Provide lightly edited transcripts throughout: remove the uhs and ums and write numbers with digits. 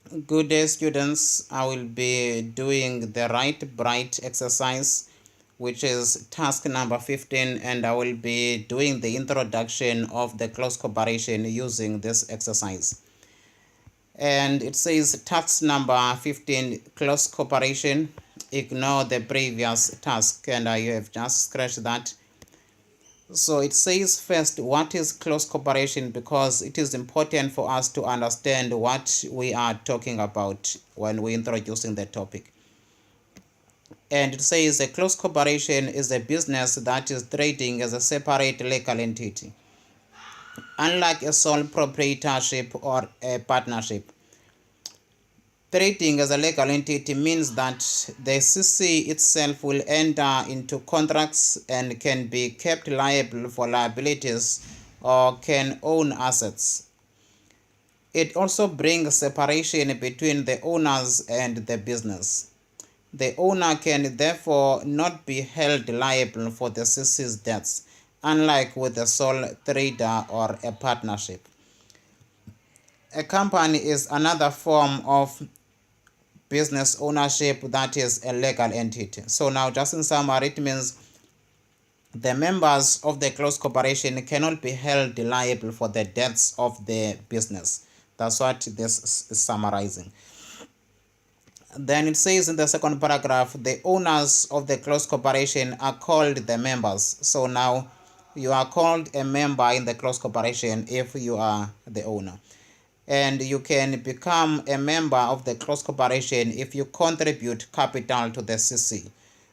Good day, students. I will be doing the Write Bright exercise, which is task number 15, and I will be doing the introduction of the close corporation using this exercise. And it says task number 15, close corporation. Ignore the previous task, and I have just scratched that. So it says first, what is close cooperation, because it is important for us to understand what we are talking about when we're introducing the topic. And it says a close cooperation is a business that is trading as a separate legal entity, unlike a sole proprietorship or a partnership. Trading as a legal entity means that the CC itself will enter into contracts and can be kept liable for liabilities or can own assets. It also brings separation between the owners and the business. The owner can therefore not be held liable for the CC's debts, unlike with a sole trader or a partnership. A company is another form of business ownership that is a legal entity. So now, just in summary, it means the members of the close corporation cannot be held liable for the debts of the business. That's what this is summarizing. Then it says in the second paragraph, the owners of the close corporation are called the members. So now you are called a member in the close corporation if you are the owner. And you can become a member of the close corporation if you contribute capital to the CC,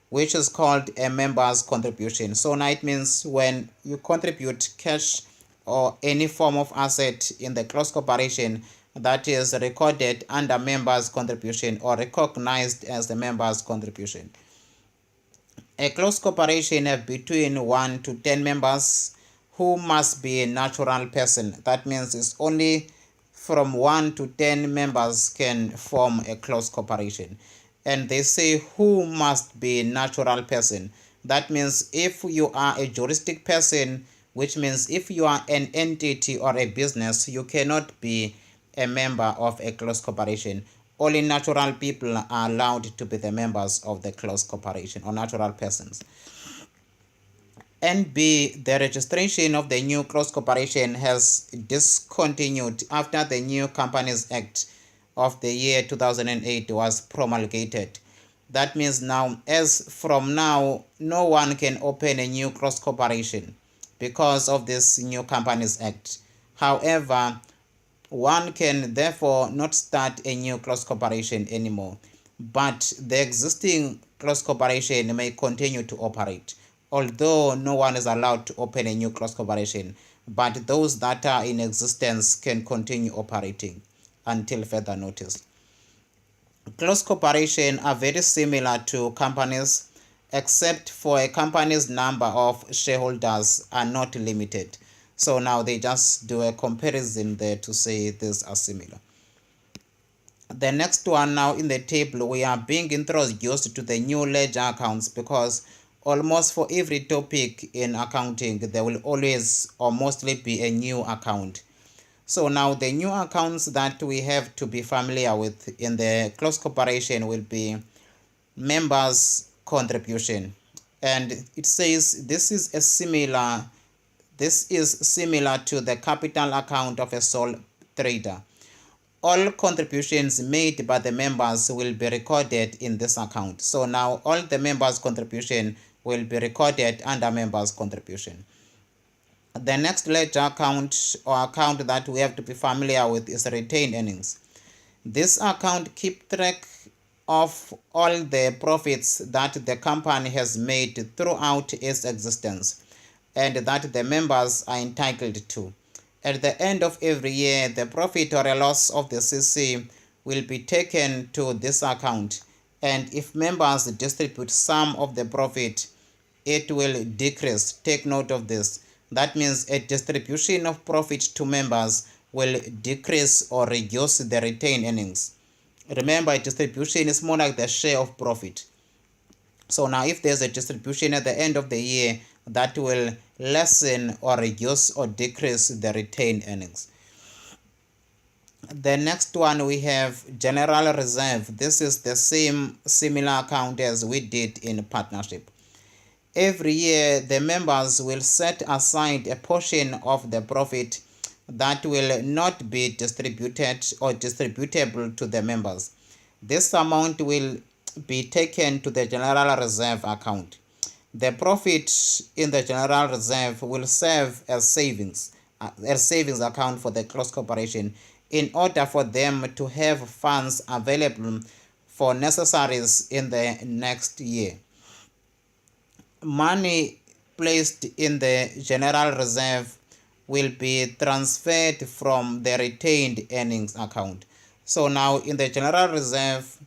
which is called a member's contribution. So now it means when you contribute cash or any form of asset in the close corporation that is recorded under member's contribution or recognized as the member's contribution. A close corporation have between 1 to 10 members who must be a natural person. That means it's only from 1 to 10 members can form a close corporation. And they say who must be a natural person. That means if you are a juristic person, which means if you are an entity or a business, you cannot be a member of a close corporation. Only natural people are allowed to be the members of the close corporation, or natural persons. And B, the registration of the new close corporation has discontinued after the new Companies Act of the year 2008 was promulgated. That means now, as from now, no one can open a new close corporation because of this new Companies Act. However, one can therefore not start a new close corporation anymore, but the existing close corporation may continue to operate, although no one is allowed to open a new close corporation, but those that are in existence can continue operating until further notice. Close corporations are very similar to companies, except for a company's number of shareholders are not limited. So now they just do a comparison there to say these are similar. The next one, now in the table, we are being introduced to the new ledger accounts, because almost for every topic in accounting, there will always or mostly be a new account. So now the new accounts that we have to be familiar with in the close corporation will be members contribution. And it says this is similar to the capital account of a sole trader. All contributions made by the members will be recorded in this account. So now all the members' contribution will be recorded under members' contribution. The next ledger account, or account that we have to be familiar with, is retained earnings. This account keeps track of all the profits that the company has made throughout its existence and that the members are entitled to. At the end of every year, the profit or a loss of the CC will be taken to this account, and if members distribute some of the profit, it will decrease. Take note of this. That means a distribution of profit to members will decrease or reduce the retained earnings. Remember, a distribution is more like the share of profit. So now if there's a distribution at the end of the year, that will lessen or reduce or decrease the retained earnings. The next one we have general reserve. This is the similar account as we did in partnership. Every year, the members will set aside a portion of the profit that will not be distributed or distributable to the members. This amount will be taken to the general reserve account. The profit in the general reserve will serve as savings account for the close corporation in order for them to have funds available for necessaries in the next year. Money placed in the general reserve will be transferred from the retained earnings account. So now in the general reserve,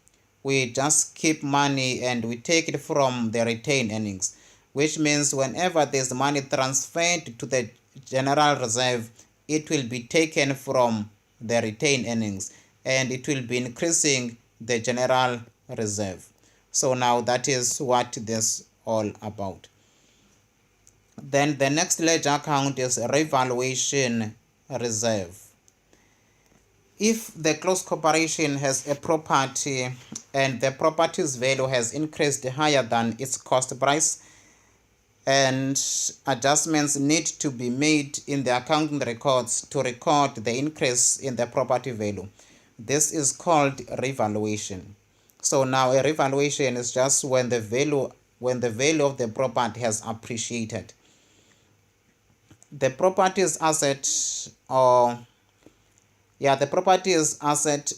we just keep money and we take it from the retained earnings, which means whenever there's money transferred to the general reserve, it will be taken from the retained earnings and it will be increasing the general reserve. So now that is what this all about. Then the next ledger account is revaluation reserve. If the close corporation has a property and the property's value has increased higher than its cost price, and adjustments need to be made in the accounting records to record the increase in the property value, this is called revaluation. So now a revaluation is just when the value of the property has appreciated. The property's asset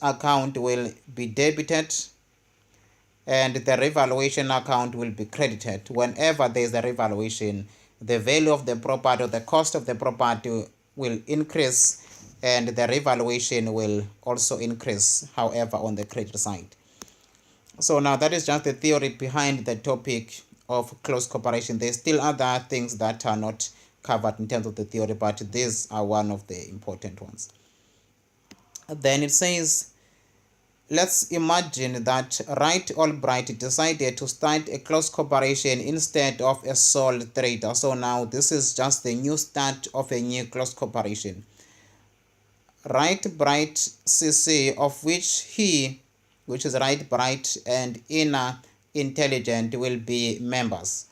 account will be debited and the revaluation account will be credited. Whenever there is a revaluation, the value of the property or the cost of the property will increase and the revaluation will also increase, however, on the credit side. So now that is just the theory behind the topic of close corporation. There's still other things that are not covered in terms of the theory, but these are one of the important ones. Then it says, let's imagine that Wright Albright decided to start a close corporation instead of a sole trader. So now this is just the new start of a new close corporation. Wright Bright CC, of which is Wright Bright and Inner Intelligent, will be members.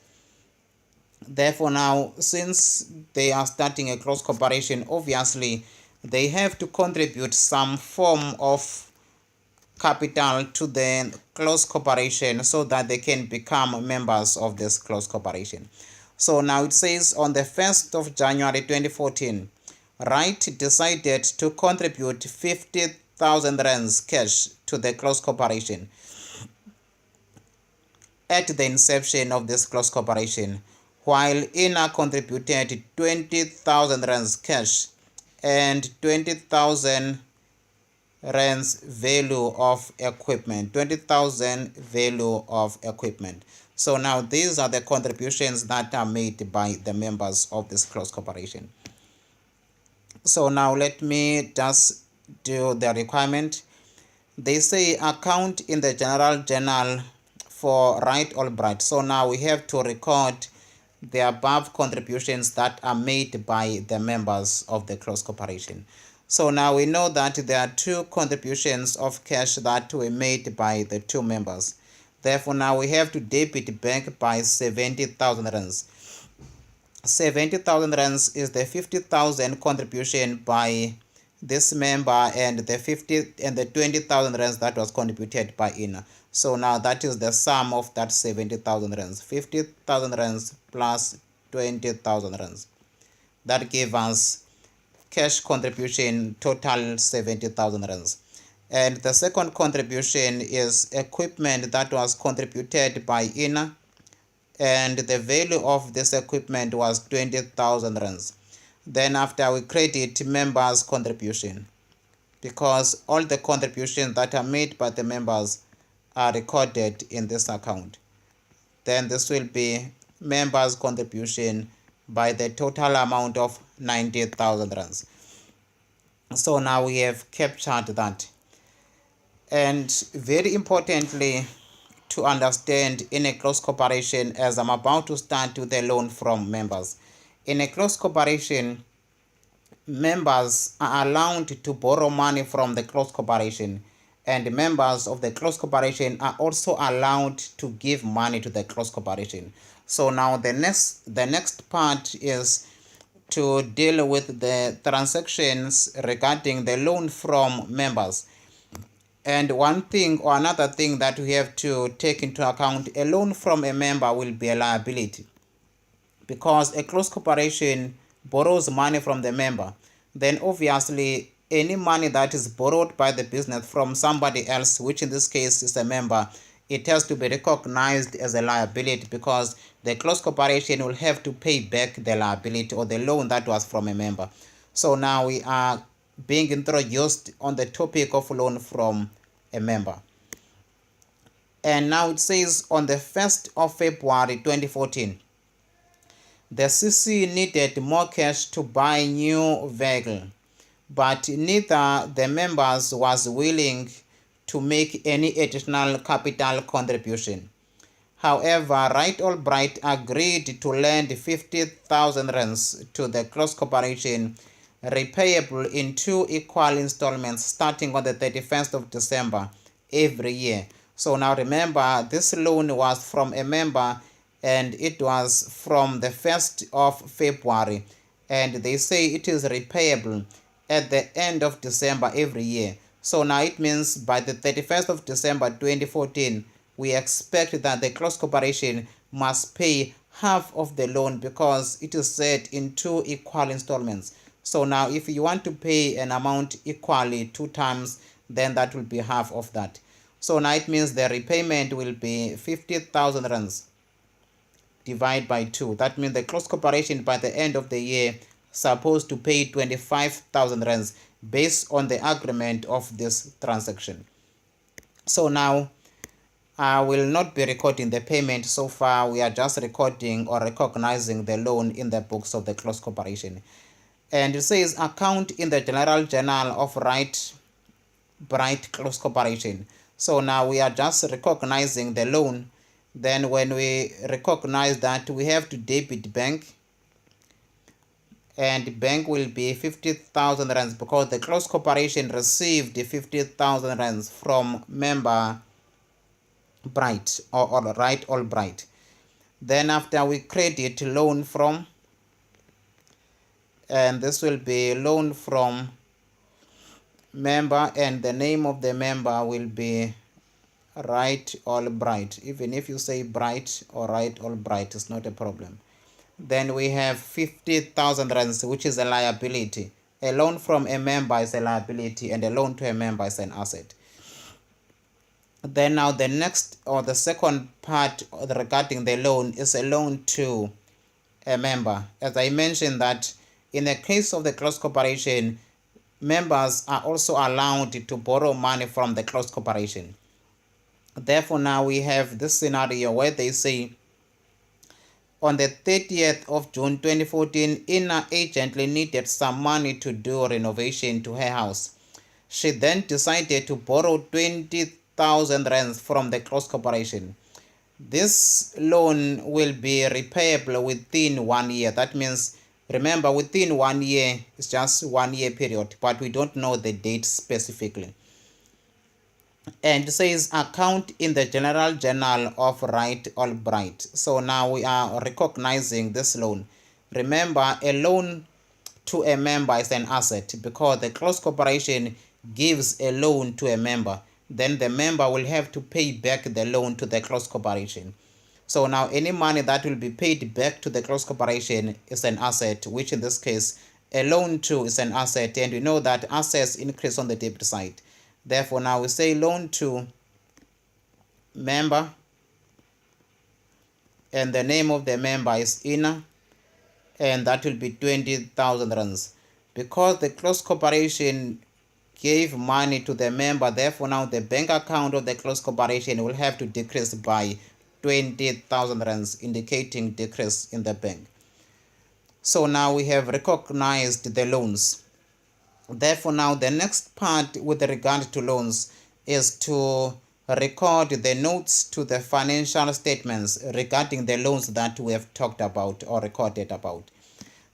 Therefore now, since they are starting a close corporation, obviously they have to contribute some form of capital to the close corporation so that they can become members of this close corporation. So now it says on the 1st of January 2014, Wright decided to contribute 50,000 rands cash to the close corporation. At the inception of this close corporation, while Inner contributed 20,000 rands cash and 20,000 rands value of equipment. So now these are the contributions that are made by the members of this close corporation. So now let me just do the requirement. They say account in the general journal for Wright Albright. So now we have to record the above contributions that are made by the members of the close corporation. So now we know that there are two contributions of cash that were made by the two members. Therefore now we have to debit bank by 70,000 rands. 70,000 rands is the 50,000 contribution by this member and the 20,000 rands that was contributed by Inner. So now that is the sum of that 70,000 rands. 50,000 rands plus 20,000 rands. That gives us cash contribution total 70,000 rands. And the second contribution is equipment that was contributed by Inner, and the value of this equipment was 20,000 rands. Then after we credit members' contribution, because all the contributions that are made by the members are recorded in this account. Then this will be members' contribution by the total amount of 90,000 rands. So now we have captured that. And very importantly, to understand in a close corporation, as I'm about to start with a loan from members. In a close corporation, members are allowed to borrow money from the closed corporation, and members of the closed corporation are also allowed to give money to the closed corporation. So now the next part is to deal with the transactions regarding the loan from members. And one thing or another thing that we have to take into account, a loan from a member will be a liability, because a closed corporation borrows money from the member. Then obviously any money that is borrowed by the business from somebody else, which in this case is a member, it has to be recognized as a liability, because the closed corporation will have to pay back the liability or the loan that was from a member. So now we are being introduced on the topic of loan from a member. And now it says on the 1st of February 2014, the CC needed more cash to buy new vehicle, but neither the members was willing to make any additional capital contribution. However, Wright Albright agreed to lend 50,000 rands to the closed corporation, repayable in 2 equal installments starting on the 31st of December every year. So now remember, this loan was from a member and it was from the 1st of February, and they say it is repayable at the end of December every year. So now it means by the 31st of December 2014, we expect that the closed corporation must pay half of the loan, because it is set in 2 equal installments. So now if you want to pay an amount equally 2 times, then that will be half of that. So now it means the repayment will be 50,000 rands divided by 2. That means the closed corporation by the end of the year supposed to pay 25,000 rands based on the agreement of this transaction. So now I will not be recording the payment. So far we are just recording or recognizing the loan in the books of the closed corporation. And it says account in the General Journal of Wright Bright Closed Corporation. So now we are just recognizing the loan. Then when we recognize that, we have to debit bank, and bank will be 50,000 rands, because the closed corporation received 50,000 rands from member Bright or Wright Albright. Then after we credit loan from, and this will be loan from member, and the name of the member will be Wright Albright. Even if you say Bright or Wright Albright, it's not a problem. Then we have 50,000 rands, which is a liability. A loan from a member is a liability, and a loan to a member is an asset. Then now the next or the second part regarding the loan is a loan to a member. As I mentioned that in the case of the closed corporation, members are also allowed to borrow money from the closed corporation. Therefore, now we have this scenario where they say on the 30th of June 2014, Ina urgently needed some money to do renovation to her house. She then decided to borrow 20,000 rands from the closed corporation. This loan will be repayable within 1 year. That means, remember, within 1 year, it's just 1 year period, but we don't know the date specifically. And it says account in the General Journal of Wright Albright. So now we are recognizing this loan. Remember, a loan to a member is an asset, because the closed corporation gives a loan to a member. Then the member will have to pay back the loan to the closed corporation. So now any money that will be paid back to the closed corporation is an asset, which in this case a loan to is an asset, and we know that assets increase on the debit side. Therefore, now we say loan to member, and the name of the member is Ina, and that will be 20,000 rands. Because the closed corporation gave money to the member, therefore now the bank account of the closed corporation will have to decrease by 20,000 rands, indicating decrease in the bank. So now we have recognized the loans. Therefore, now the next part with regard to loans is to record the notes to the financial statements regarding the loans that we have talked about or recorded about.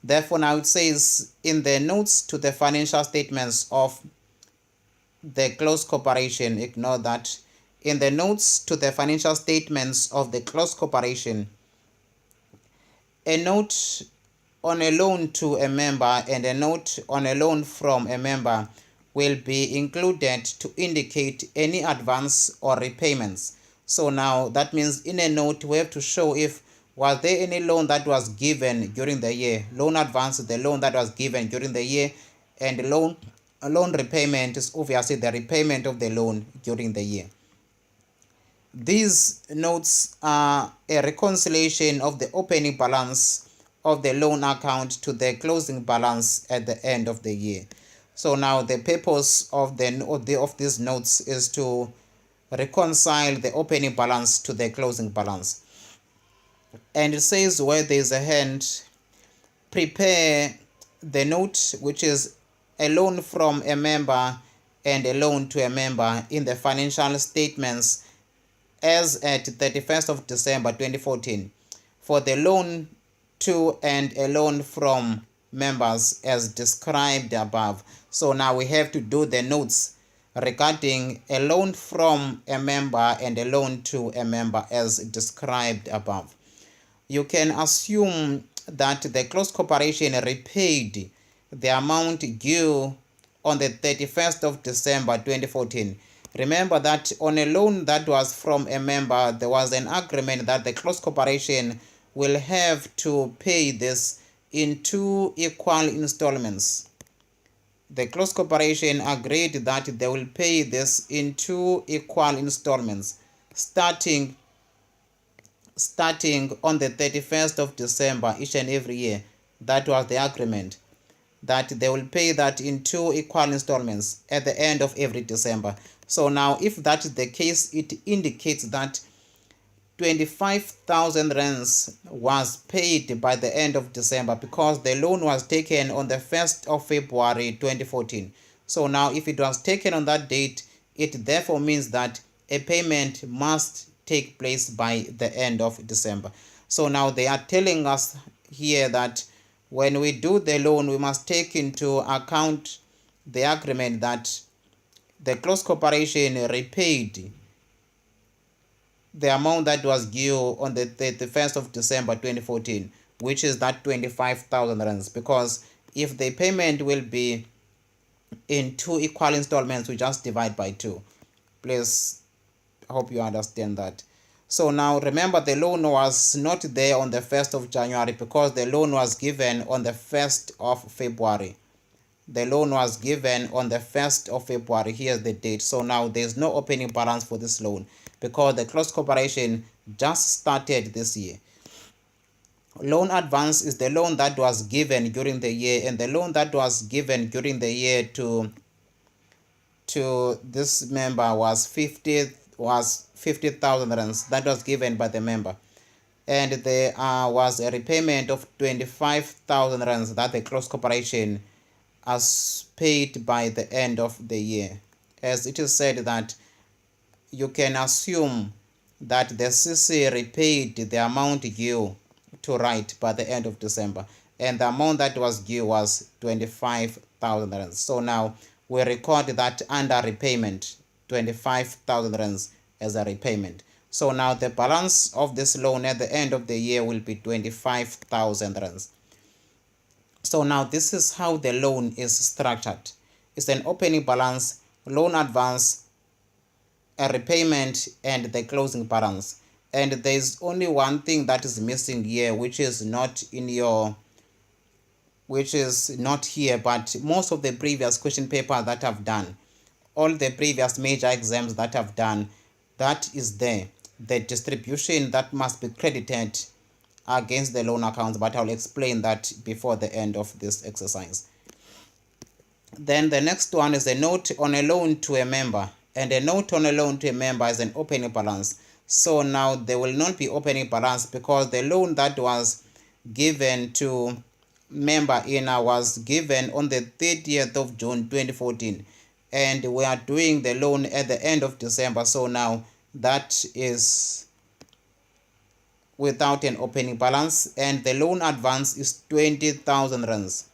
Therefore, now it says in the notes to the financial statements of the closed corporation, ignore that. In the notes to the financial statements of the closed corporation, a note on a loan to a member and a note on a loan from a member will be included to indicate any advance or repayments. So now that means in a note we have to show if was there any loan that was given during the year. Loan advance is the loan that was given during the year, and loan repayment is obviously the repayment of the loan during the year. These notes are a reconciliation of the opening balance of the loan account to the closing balance at the end of the year. So now the purpose of these notes is to reconcile the opening balance to the closing balance. And it says where there is a hand, prepare the note, which is a loan from a member and a loan to a member in the financial statements as at 31st of December 2014 for the loan to and a loan from members as described above. So now we have to do the notes regarding a loan from a member and a loan to a member as described above. You can assume that the closed corporation repaid the amount due on the 31st of December 2014. Remember that on a loan that was from a member, there was an agreement that the closed corporation will have to pay this in 2 equal installments. The closed corporation agreed that they will pay this in 2 equal installments starting on the 31st of December each and every year. That was the agreement, that they will pay that in 2 equal installments at the end of every December. So now if that is the case, it indicates that 25,000 rands was paid by the end of December because the loan was taken on the 1st of February 2014. So now if it was taken on that date, it therefore means that a payment must take place by the end of December. So now they are telling us here that when we do the loan, we must take into account the agreement that the closed corporation repaid the amount that was due on the 31st of December 2014, which is that 25,000 rands. Because if the payment will be in 2 equal installments, we just divide by 2. Please, I hope you understand that. So now remember, the loan was not there on the 1st of January because the loan was given on the 1st of February. The loan was given on the 1st of February. Here's the date. So now there's no opening balance for this loan because the closed corporation just started this year. Loan advance is the loan that was given during the year, and the loan that was given during the year to this member was 50,000 rands that was given by the member, and there was a repayment of 25,000 rands that the closed corporation as paid by the end of the year. As it is said that you can assume that the CC repaid the amount due to right by the end of December, and the amount that was due was 25,000 rands. So now we record that under repayment, 25,000 rands as a repayment. So now the balance of this loan at the end of the year will be 25,000 rands. So now this is how the loan is structured. It's an opening balance, loan advance, a repayment, and the closing balance. And there is only one thing that is missing here, which is not here, but most of the previous question paper that I've done, all the previous major exams that I've done, that is there. The distribution that must be credited against the loan accounts, but I'll explain that before the end of this exercise. Then the next one is a note on a loan to a member, and a note on a loan to a member is an opening balance. So now there will not be opening balance because the loan that was given to member INA was given on the 30th of June 2014, and we are doing the loan at the end of December. So now that is without an opening balance, and the loan advance is 20,000 rands.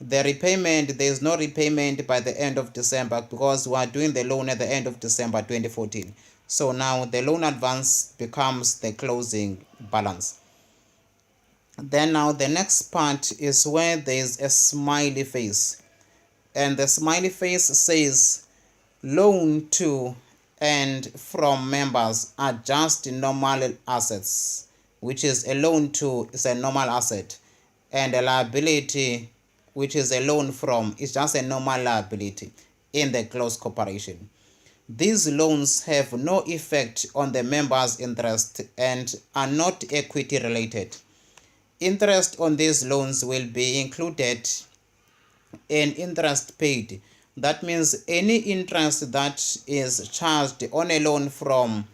The repayment, there is no repayment by the end of December because we are doing the loan at the end of December 2014. So now the loan advance becomes the closing balance. Then now the next part is where there is a smiley face, and the smiley face says loan to and from members are just normal assets, which is a loan to is a normal asset, and a liability, which is a loan from, is just a normal liability in the close corporation. These loans have no effect on the members' interest and are not equity related. Interest on these loans will be included in interest paid. That means any interest that is charged on a loan from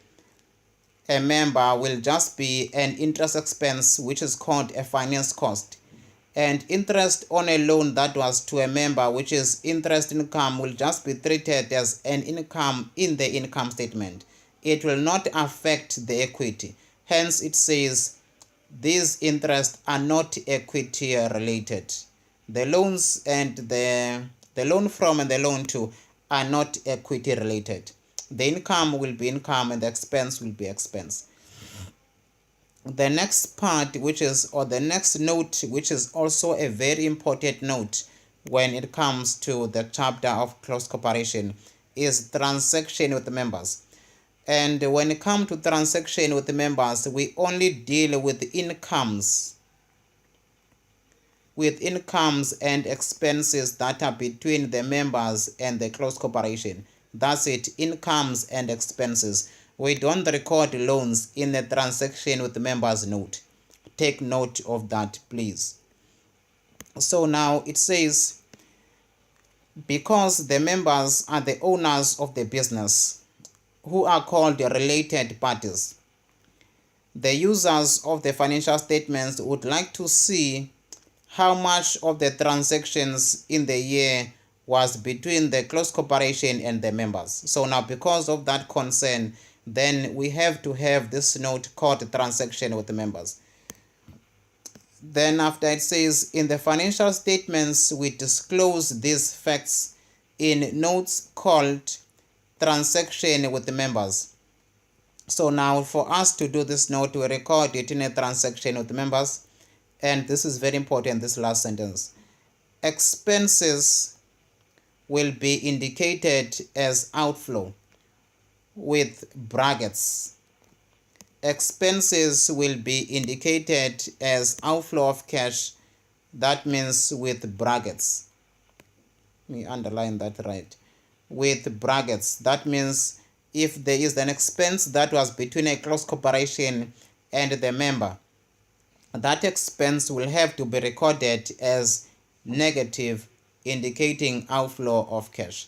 a member will just be an interest expense, which is called a finance cost. And interest on a loan that was to a member, which is interest income, will just be treated as an income in the income statement. It will not affect the equity. Hence, it says these interests are not equity related. The loans and the loan from and the loan to are not equity related. The income will be income and the expense will be expense. The next part, which is, or the next note, which is also a very important note when it comes to the chapter of close corporation, is transaction with members. And when it comes to transaction with members, we only deal with incomes and expenses that are between the members and the close corporation. That's it, incomes and expenses. We don't record loans in the transaction with members note. Take note of that, please. So now it says, because the members are the owners of the business, who are called related parties, the users of the financial statements would like to see how much of the transactions in the year was between the close corporation and the members. So now, because of that concern, then we have to have this note called transaction with the members. Then after it says, in the financial statements, we disclose these facts in notes called transaction with the members. So now for us to do this note, we record it in a transaction with the members. And this is very important, this last sentence. Expenses will be indicated as outflow with brackets. Expenses will be indicated as outflow of cash. That means with brackets. Let me underline that right. With brackets. That means if there is an expense that was between a close corporation and the member, that expense will have to be recorded as negative, indicating outflow of cash.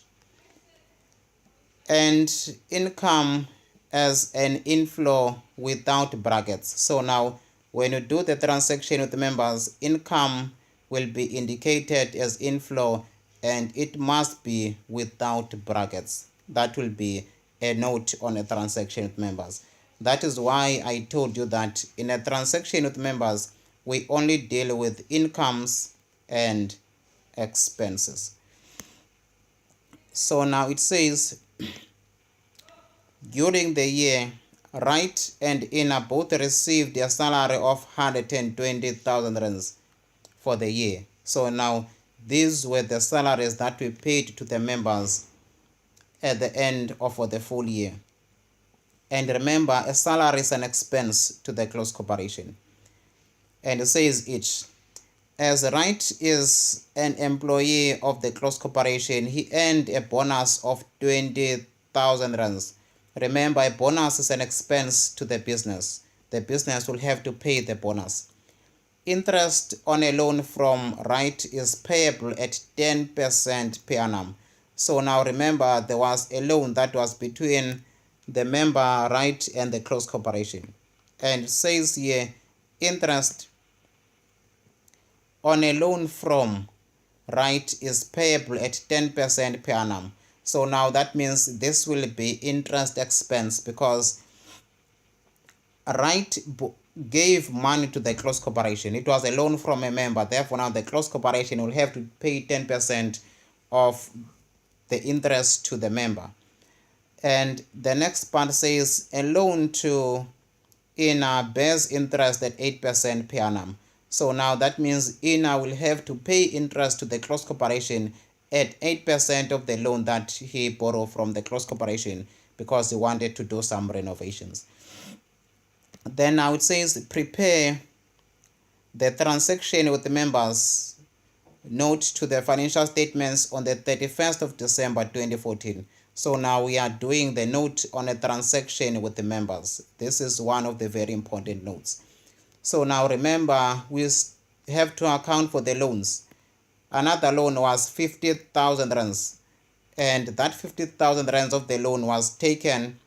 And income as an inflow without brackets. So now when you do the transaction with members, income will be indicated as inflow and it must be without brackets. That will be a note on a transaction with members. That is why I told you that in a transaction with members, we only deal with incomes and expenses. So now it says, during the year, Wright and Ina both received a salary of 120,000 rands for the year. So now these were the salaries that we paid to the members at the end of the full year. And remember, a salary is an expense to the close corporation. And it says each. As Wright is an employee of the close corporation, he earned a bonus of 20,000 rands. Remember, a bonus is an expense to the business. The business will have to pay the bonus. Interest on a loan from Wright is payable at 10% per annum. So now remember, there was a loan that was between the member Wright and the close corporation. And it says here, interest on a loan from Wright is payable at 10% per annum. So now that means this will be interest expense because Wright gave money to the close corporation. It was a loan from a member. Therefore, now the close corporation will have to pay 10% of the interest to the member. And the next part says a loan to INA bears interest at 8% per annum. So now that means INA will have to pay interest to the close corporation at 8% of the loan that he borrowed from the close corporation because he wanted to do some renovations. Then now it says prepare the transaction with the members note to the financial statements on the 31st of December 2014. So now we are doing the note on a transaction with the members. This is one of the very important notes. So now remember, we have to account for the loans. Another loan was 50,000 rands, and that 50,000 rands of the loan was taken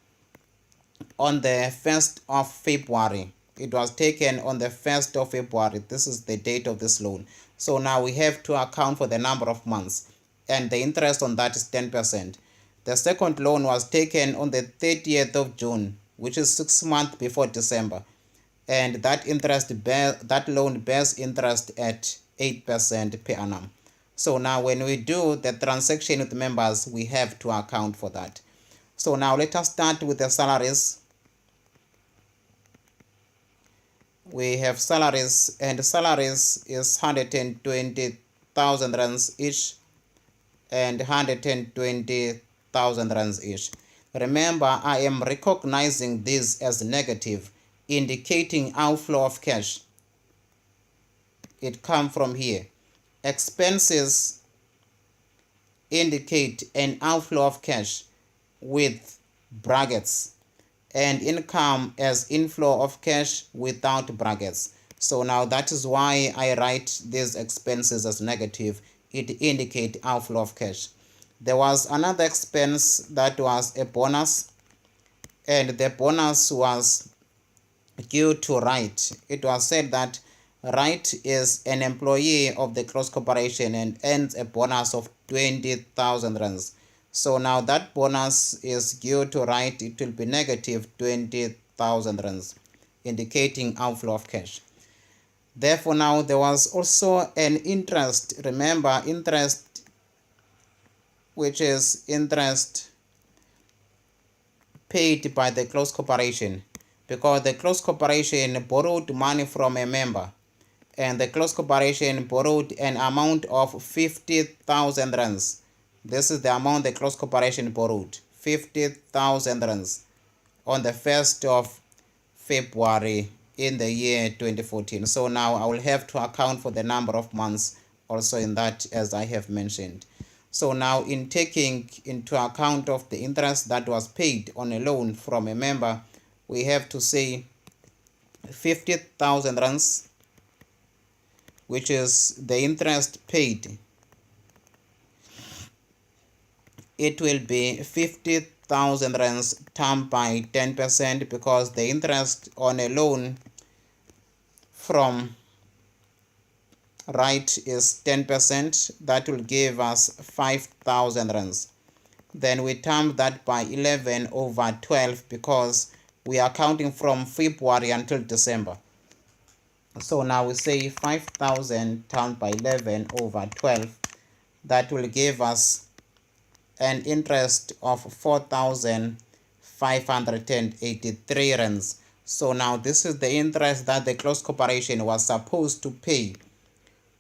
on the 1st of February. It was taken on the 1st of February. This is the date of this loan. So now we have to account for the number of months, and the interest on that is 10%. The second loan was taken on the 30th of June, which is 6 months before December, and that loan bears interest at 8% per annum. So now when we do the transaction with members, we have to account for that. So now let us start with the salaries. We have salaries, and salaries is 120,000 rands each and 120,000 rands each. Remember, I am recognizing this as negative, indicating outflow of cash. It comes from here. Expenses indicate an outflow of cash with brackets, and income as inflow of cash without brackets. So now that is why I write these expenses as negative. It indicates outflow of cash. There was another expense that was a bonus, and the bonus was due to Wright. It was said that Wright is an employee of the close corporation and earns a bonus of 20,000 rands. So now that bonus is due to Wright. It will be negative 20,000 rands, indicating outflow of cash. Therefore, now there was also an interest. Remember, interest, which is interest paid by the close corporation, because the close corporation borrowed money from a member, and the close corporation borrowed an amount of 50,000 rands. This is the amount the close corporation borrowed, 50,000 rands, on the 1st of February in the year 2014. So now I will have to account for the number of months also in that, as I have mentioned. So now, in taking into account of the interest that was paid on a loan from a member, we have to say 50,000 rands, which is the interest paid. It will be 50,000 rands times by 10%, because the interest on a loan from Wright is 10%. That will give us 5,000 rands. Then we times that by 11 over 12, because we are counting from February until December. So now we say 5,000 times by 11 over 12. That will give us an interest of 4,583 rands. So now this is the interest that the close corporation was supposed to pay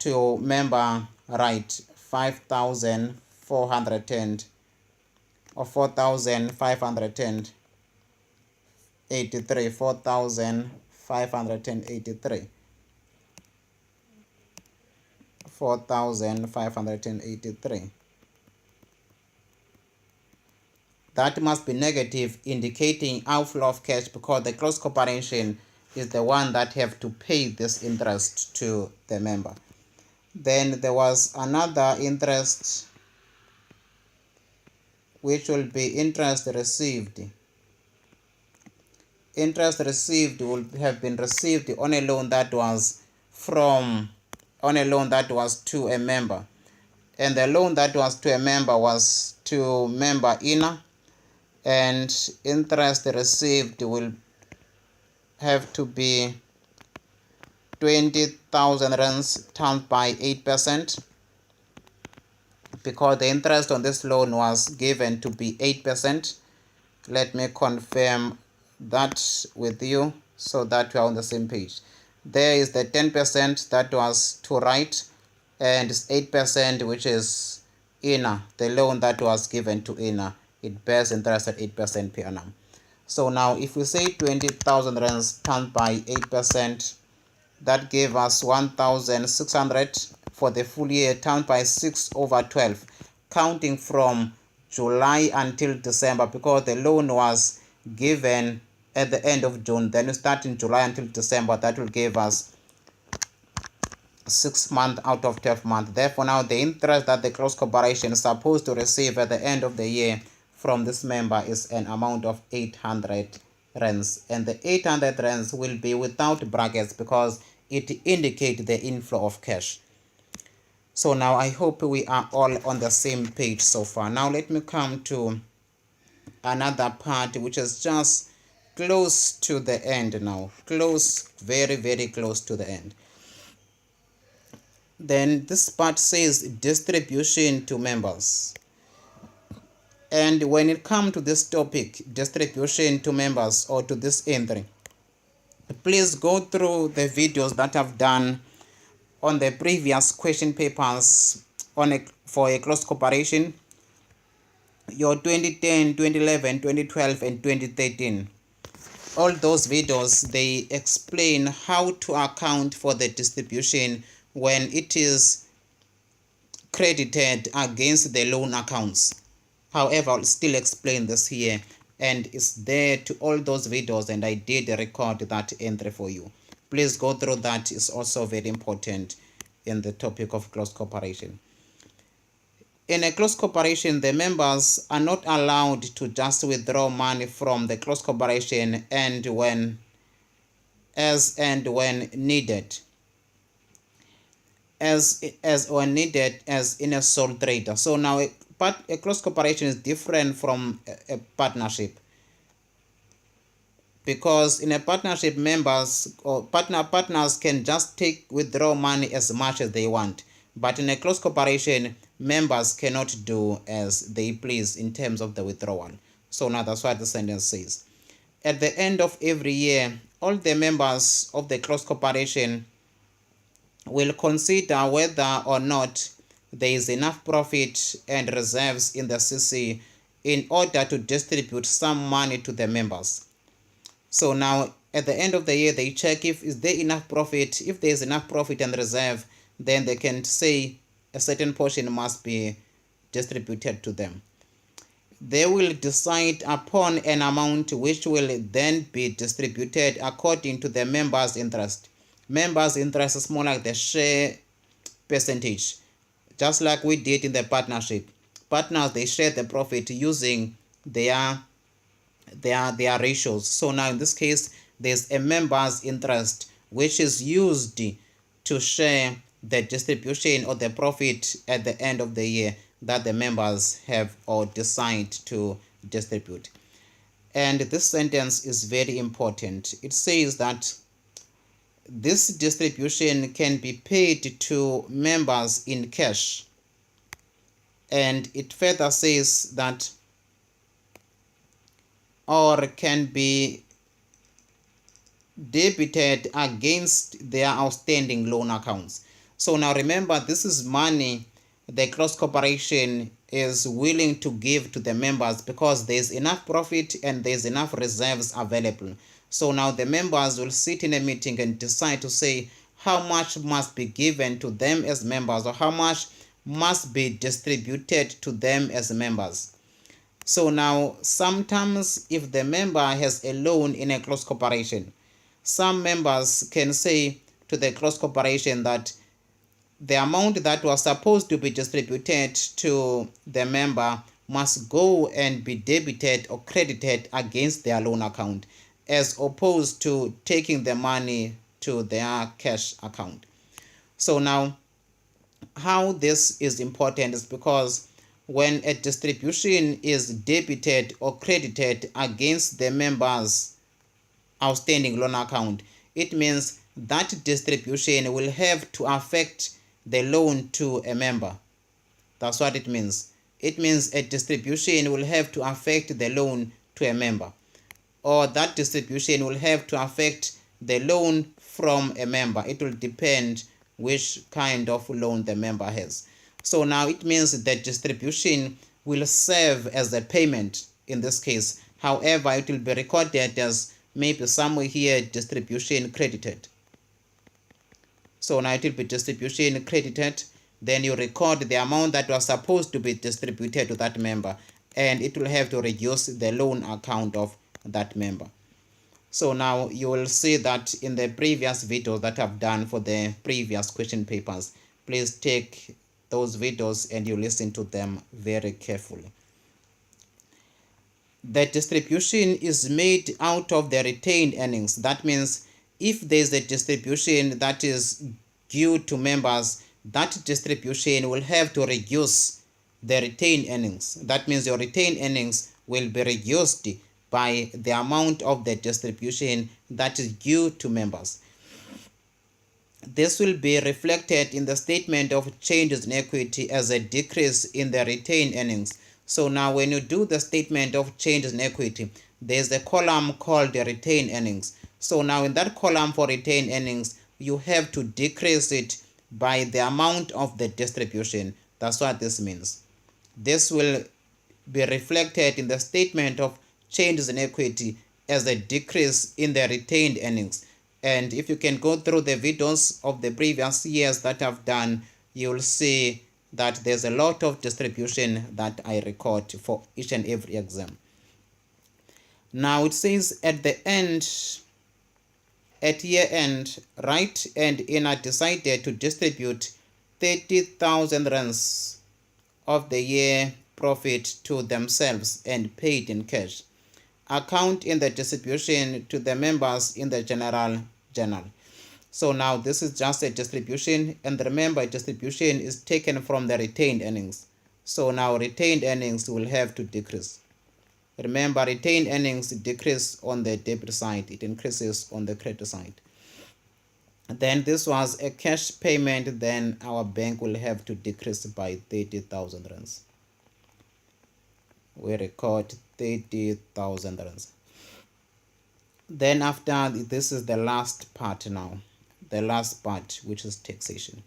to member Wright, 5,410 or 4,583, 4,583. 4,583. That must be negative, indicating outflow of cash, because the close corporation is the one that have to pay this interest to the member. Then there was another interest, which will be interest received. Interest received will have been received on a loan that was to a member, and the loan that was to a member was to member INA, and interest received will have to be 20,000 rands times by 8%, because the interest on this loan was given to be 8%. Let me confirm that with you so that we are on the same page. There is the 10% that was to right, and 8%, which is INA, the loan that was given to INA. It bears interest at 8% per annum. So now if we say 20,000 rands times by 8%, that gave us 1,600 for the full year times by 6/12, counting from July until December, because the loan was given at the end of June. Then we start in July until December. That will give us 6 months out of 12 months. Therefore, now the interest that the close corporation is supposed to receive at the end of the year from this member is an amount of 800 rands, and the 800 rands will be without brackets because it indicates the inflow of cash. So now I hope we are all on the same page so far. Now let me come to another part which is just close to the end now. Close, very, very close to the end. Then this part says distribution to members. And when it comes to this topic, distribution to members, or to this entry, please go through the videos that I've done on the previous question papers for a close corporation, your 2010, 2011, 2012, and 2013. All those videos, they explain how to account for the distribution when it is credited against the loan accounts. However, I'll still explain this here, and it's there to all those videos, and I did record that entry for you. Please go through that. It's also very important in the topic of close corporation. In a close corporation, the members are not allowed to just withdraw money from the close corporation as and when needed. As when needed as in a sole trader. So now a close corporation is different from a partnership, because in a partnership, members or partners can just withdraw money as much as they want, but in a close corporation, members cannot do as they please in terms of the withdrawal. So now that's what the sentence says. At the end of every year, all the members of the close corporation will consider whether or not there is enough profit and reserves in the CC in order to distribute some money to the members. So now at the end of the year, they check if is there enough profit. If there is enough profit and reserve, then they can say a certain portion must be distributed to them. They will decide upon an amount which will then be distributed according to the members' interest. Members' interest is more like the share percentage, just like we did in the partnership. Partners, they share the profit using their ratios. So now in this case, there's a member's interest which is used to share the distribution or the profit at the end of the year that the members have or decide to distribute. And this sentence is very important. It says that this distribution can be paid to members in cash. And it further says that or can be debited against their outstanding loan accounts. So now remember, this is money the close corporation is willing to give to the members because there's enough profit and there's enough reserves available. So now the members will sit in a meeting and decide to say how much must be given to them as members or how much must be distributed to them as members. So now sometimes if the member has a loan in a close corporation, some members can say to the close corporation that the amount that was supposed to be distributed to the member must go and be debited or credited against their loan account, as opposed to taking the money to their cash account. So now how this is important is because when a distribution is debited or credited against the member's outstanding loan account, it means that distribution will have to affect the loan to a member. That's what it means. It means a distribution will have to affect the loan to a member, or that distribution will have to affect the loan from a member. It will depend which kind of loan the member has. So now it means the distribution will serve as a payment in this case. However, it will be recorded as maybe somewhere here distribution credited. So now it will be distribution credited. Then you record the amount that was supposed to be distributed to that member, and it will have to reduce the loan account of that member. So now you will see that in the previous videos that I've done for the previous question papers. Please take those videos and you listen to them very carefully. The distribution is made out of the retained earnings. That means if there is a distribution that is due to members, that distribution will have to reduce the retained earnings. That means your retained earnings will be reduced by the amount of the distribution that is due to members. This will be reflected in the statement of changes in equity as a decrease in the retained earnings. So now when you do the statement of changes in equity, there's a column called the retained earnings. So now in that column for retained earnings, you have to decrease it by the amount of the distribution. That's what this means. This will be reflected in the statement of changes in equity as a decrease in the retained earnings. And if you can go through the videos of the previous years that I've done, you'll see that there's a lot of distribution that I record for each and every exam. Now it says at year end, Wright and Ina decided to distribute 30,000 rands of the year profit to themselves and paid in cash. Account in the distribution to the members in the general journal. So now this is just a distribution, and remember distribution is taken from the retained earnings. So now retained earnings will have to decrease. Remember, retained earnings decrease on the debit side, it increases on the credit side. Then this was a cash payment, then our bank will have to decrease by 30,000 rands. We record 30,000 rands. Then after this is the last part now, the last part, which is taxation.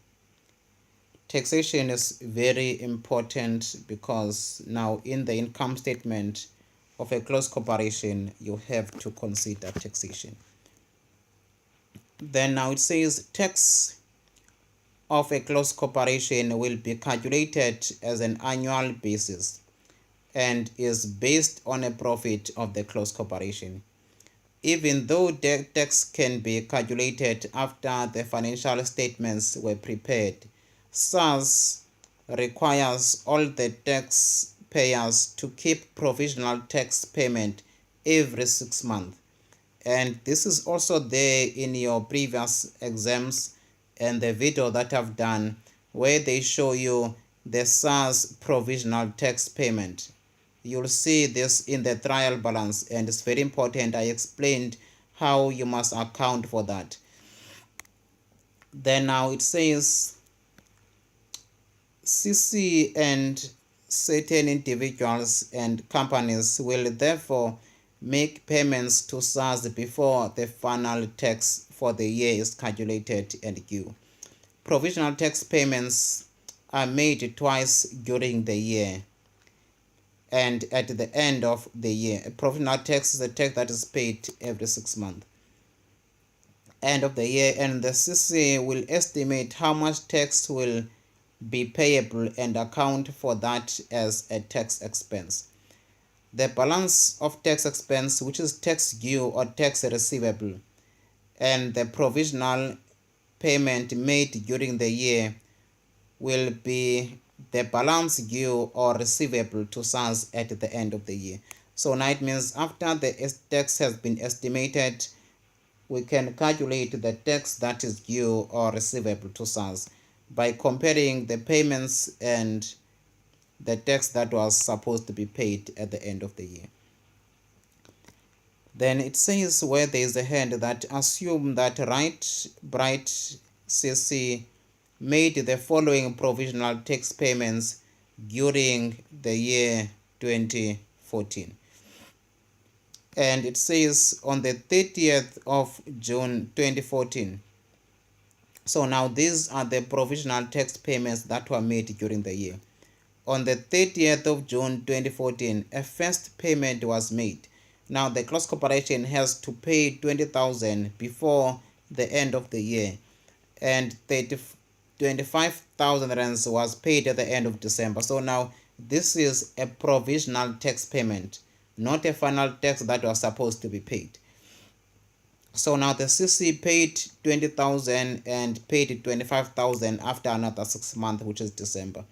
Taxation is very important because now in the income statement of a closed corporation, you have to consider taxation. Then now it says tax of a closed corporation will be calculated as an annual basis and is based on a profit of the closed corporation. Even though the tax can be calculated after the financial statements were prepared, SARS requires all the taxpayers to keep provisional tax payment every 6 months. And this is also there in your previous exams and the video that I've done where they show you the SARS provisional tax payment. You'll see this in the trial balance, and it's very important. I explained how you must account for that. Then now it says CC and certain individuals and companies will therefore make payments to SARS before the final tax for the year is calculated and due. Provisional tax payments are made twice during the year and at the end of the year. A provisional tax is a tax that is paid every 6 months. End of the year, and the CC will estimate how much tax will be payable and account for that as a tax expense. The balance of tax expense, which is tax due or tax receivable, and the provisional payment made during the year will be the balance due or receivable to SARS at the end of the year. So now it means after the tax has been estimated, we can calculate the tax that is due or receivable to SARS by comparing the payments and the tax that was supposed to be paid at the end of the year. Then it says where there is a head that assume that Bright CC made the following provisional tax payments during the year 2014. And it says on the 30th of June 2014. So now these are the provisional tax payments that were made during the year. On the 30th of June 2014, a first payment was made. Now the Close Corporation has to pay 20,000 before the end of the year, and 25,000 rands was paid at the end of December. So now this is a provisional tax payment, not a final tax that was supposed to be paid. So now the CC paid 20,000 and paid 25,000 after another 6 months, which is December.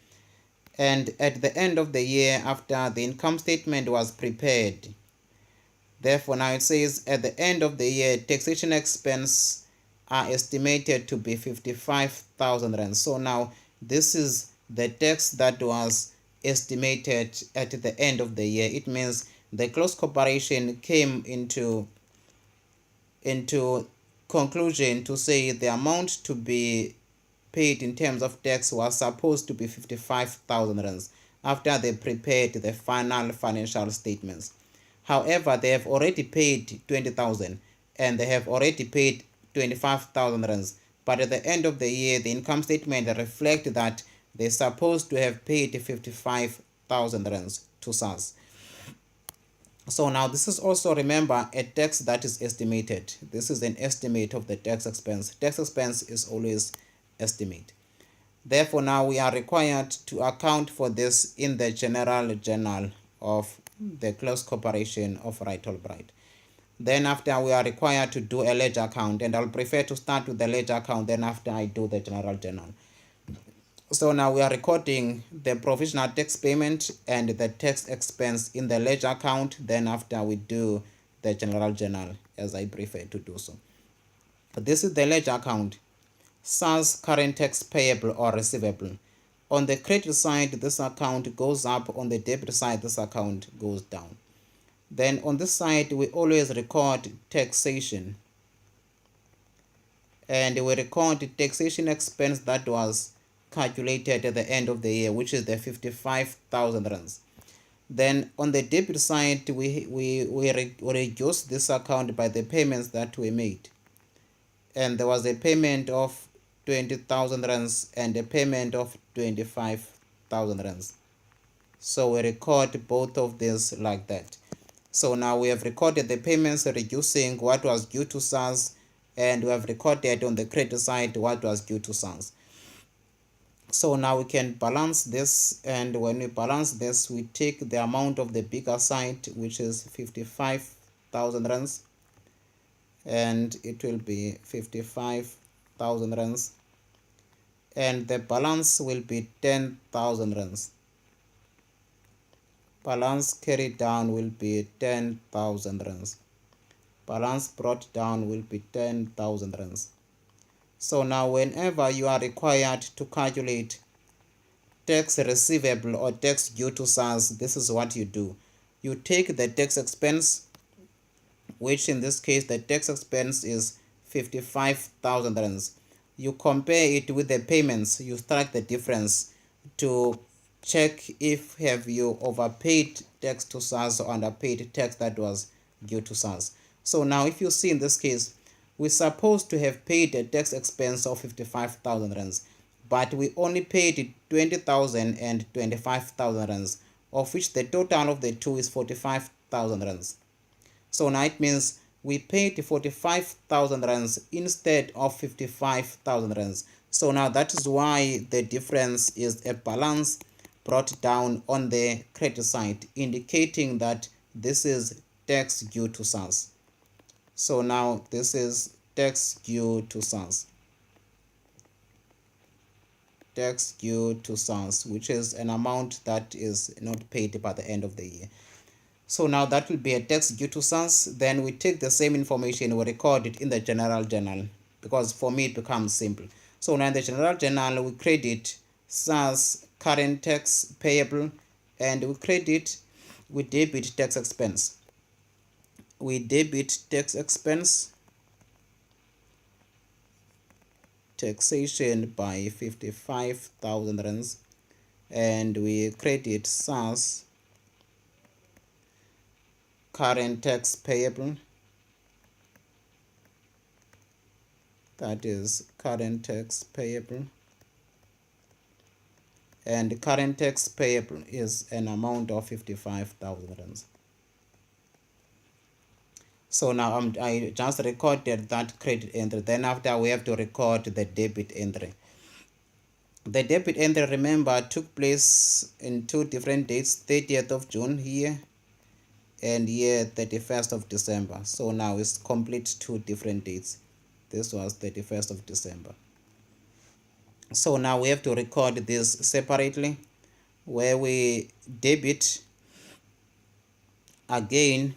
And at the end of the year, after the income statement was prepared, therefore now it says at the end of the year, taxation expense are estimated to be 55,000 rand. So now this is the tax that was estimated at the end of the year. It means the Close Corporation came into conclusion to say the amount to be paid in terms of tax was supposed to be 55,000 rands after they prepared the final financial statements. However, they have already paid 20,000 and they have already paid 25,000 rands. But at the end of the year, the income statement reflects that they're supposed to have paid 55,000 rands to SARS. So now this is also, remember, a tax that is estimated. This is an estimate of the tax expense. Tax expense is always estimate. Therefore, now we are required to account for this in the general journal of the Close Corporation of Right Albright. Then after, we are required to do a ledger account, and I'll prefer to start with the ledger account then after I do the general journal. So now we are recording the provisional tax payment and the tax expense in the ledger account. Then after, we do the general journal as I prefer to do so. This is the ledger account. SARS current tax payable or receivable. On the credit side, this account goes up. On the debit side, this account goes down. Then on this side, we always record taxation. And we record the taxation expense that was calculated at the end of the year, which is the 55,000 rands. Then on the debit side, we reduce this account by the payments that we made. And there was a payment of 20,000 rands and a payment of 25,000 rands. So we record both of these like that. So now we have recorded the payments reducing what was due to SARS, and we have recorded on the credit side what was due to SARS. So now we can balance this, and when we balance this, we take the amount of the bigger side, which is 55,000 rands, and it will be 55,000 rands, and the balance will be 10,000 rands. Balance carried down will be 10,000 rands. Balance brought down will be 10,000 rands. So now whenever you are required to calculate tax receivable or tax due to SARS, this is what you do. You take the tax expense, which in this case the tax expense is 55,000 rands. You compare it with the payments, you strike the difference to check if have you overpaid tax to SARS or underpaid tax that was due to SARS. So now if you see in this case, we're supposed to have paid a tax expense of 55,000 rands, but we only paid 20,000 and 25,000 rands, of which the total of the two is 45,000 rands. So now it means we paid 45,000 rands instead of 55,000 rands. So now that is why the difference is a balance brought down on the credit side, indicating that this is tax due to SARS. So now this is tax due to SARS. Tax due to SARS, which is an amount that is not paid by the end of the year. So now that will be a tax due to SARS. Then we take the same information, we record it in the general journal, because for me it becomes simple. So now in the general journal, we credit SARS current tax payable, and we debit tax expense. we debit tax expense, taxation by 55,000 rands, and we credit SARS, current tax payable, that is current tax payable, and current tax payable is an amount of 55,000 rands. So now I just recorded that credit entry. Then after we have to record the debit entry. The debit entry, remember, took place in two different dates, 30th of June here and here 31st of December. So now it's complete two different dates. This was 31st of December. So now we have to record this separately, where we debit again,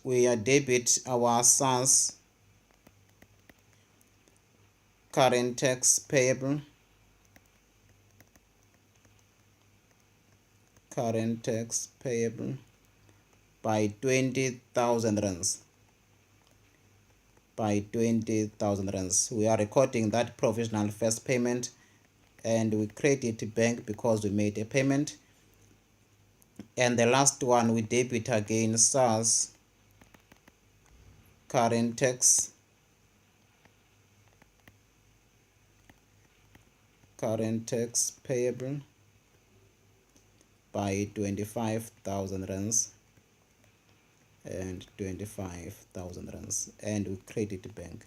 we debit our SARS current tax payable, current tax payable by 20,000 rands. By 20,000 rands. We are recording that provisional first payment, and we credit bank because we made a payment. And the last one we debit again SARS current tax payable by 25,000 rands and 25,000 rands, and we credit bank.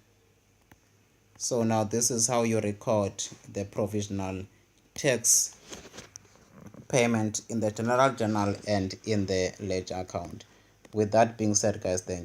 So now this is how you record the provisional tax payment in the general journal and in the ledger account. With that being said, guys, thank you.